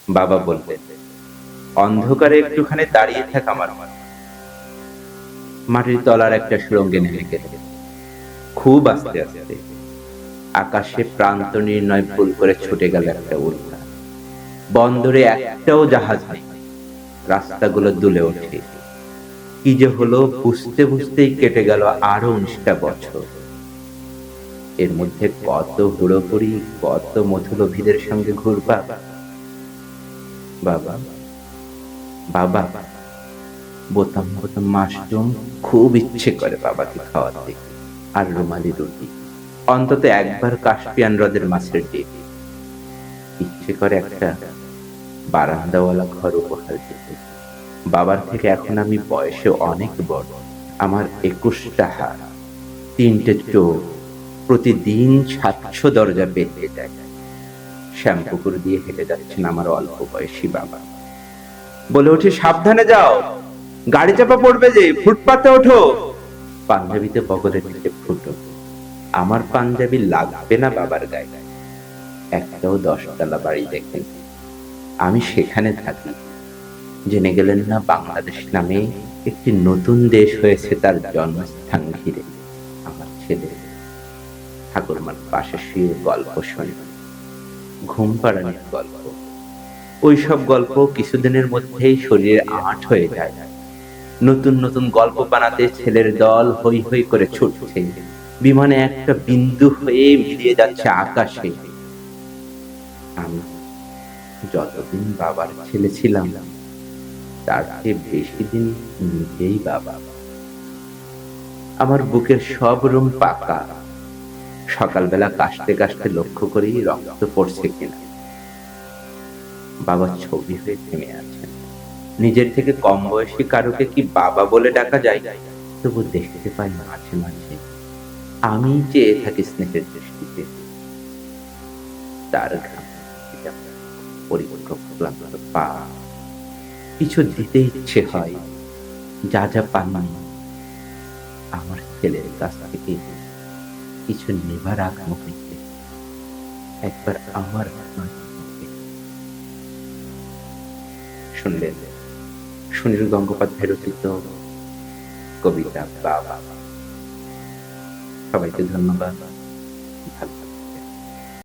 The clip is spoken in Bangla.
বাবা বললেন, অন্ধকারে একটুখানি দাঁড়িয়ে থাক আমার মাটির তলার একটা সুড়ঙ্গে নেমে গেল। খুব আস্তে আস্তে আকাশে প্রান্ত নির্ণয় ভুল করে ছুটে গেল একটা উল্কা। বন্দরে একটাও জাহাজ নেই, রাস্তাগুলো দুলে ওঠে। কি যে হলো বুঝতে বুঝতেই কেটে গেল আরো 19টা বছর। এর মধ্যে কত হুড়োহুড়ি, কত মধুলোভীদের সঙ্গে ঘুরবা। বাবা, বাবা, বোতাম বোতাম মাশরুম খুব ইচ্ছে করে বাবাকে খাওয়াতে, আর রুমালি রুটি, অন্তত একবার কাস্পিয়ান হ্রদের মাছের ডিম। ইচ্ছে করে একটা বারান্দাওয়ালা ঘর উপহার দিতে। বাবার থেকে এখন আমি বয়সে অনেক বড়। আমার 21টা হাত, 3টে চোখ, প্রতিদিন 700 দরজা পেরিয়ে যায়। শ্যামপুকুর দিয়ে হেঁটে যাচ্ছেন আমার অল্প বয়সী বাবা। বলে ওঠে, সাবধানে যাও, গাড়ি চাপা পড়বে যে, ফুটপাতে ওঠো। পাঞ্জাবিতে বগলের দিকে ফুটো। আমার পাঞ্জাবি লাগবে না বাবার গায়ে। একটাও 10 তলা বাড়ি দেখেন, আমি সেখানে থাকি। জেনে গেলেন না বাংলাদেশ নামে একটি নতুন দেশ হয়েছে তার জন্মস্থান ঘিরে। আমার ছেলে ঠাকুরমার পাশে শুয়ে গল্প শোনে, ঘুম পাড়ানির গল্প। ওইসব গল্প কিছুদিনের মধ্যেই শরীরে আঁট হয়ে যায়। নতুন নতুন গল্প বানাতে ছেলের দল হই হই করে ছুটছে। বিমানে একটা বিন্দু হয়ে মিলিয়ে যাচ্ছে আকাশে। আমি যতদিন বাবার ছেলে ছিলাম, তার চেয়ে বেশি দিন নিজেই বাবা। আমার বুকের সব রুম পাকা। সকালবেলা কাশতে কাশতে লক্ষ্য করি রক্ত পড়ছে কিনা। বাবা ছবি হয়ে থেমে আছেন। নিজের থেকে কম বয়সী কারুকে কি বাবা বলে ডাকা যায়? তবু দেখতে পাই মাঝে মাঝে আমি চেয়ে থাকি স্নেহের দৃষ্টিতে। তার ঘাম, পরিপক্ক ক্লান্ত পা, কিছু দিতে ইচ্ছে হয়, যা যা পাননি। আমার ছেলের কাছ থেকে কিছু নেবার আগ মুহূর্তে একবার আমার শুনলেন সুনীল গঙ্গোপাধ্যায় রচিত কবিতা বাবা। সবাইকে ধন্যবাদ। ভালো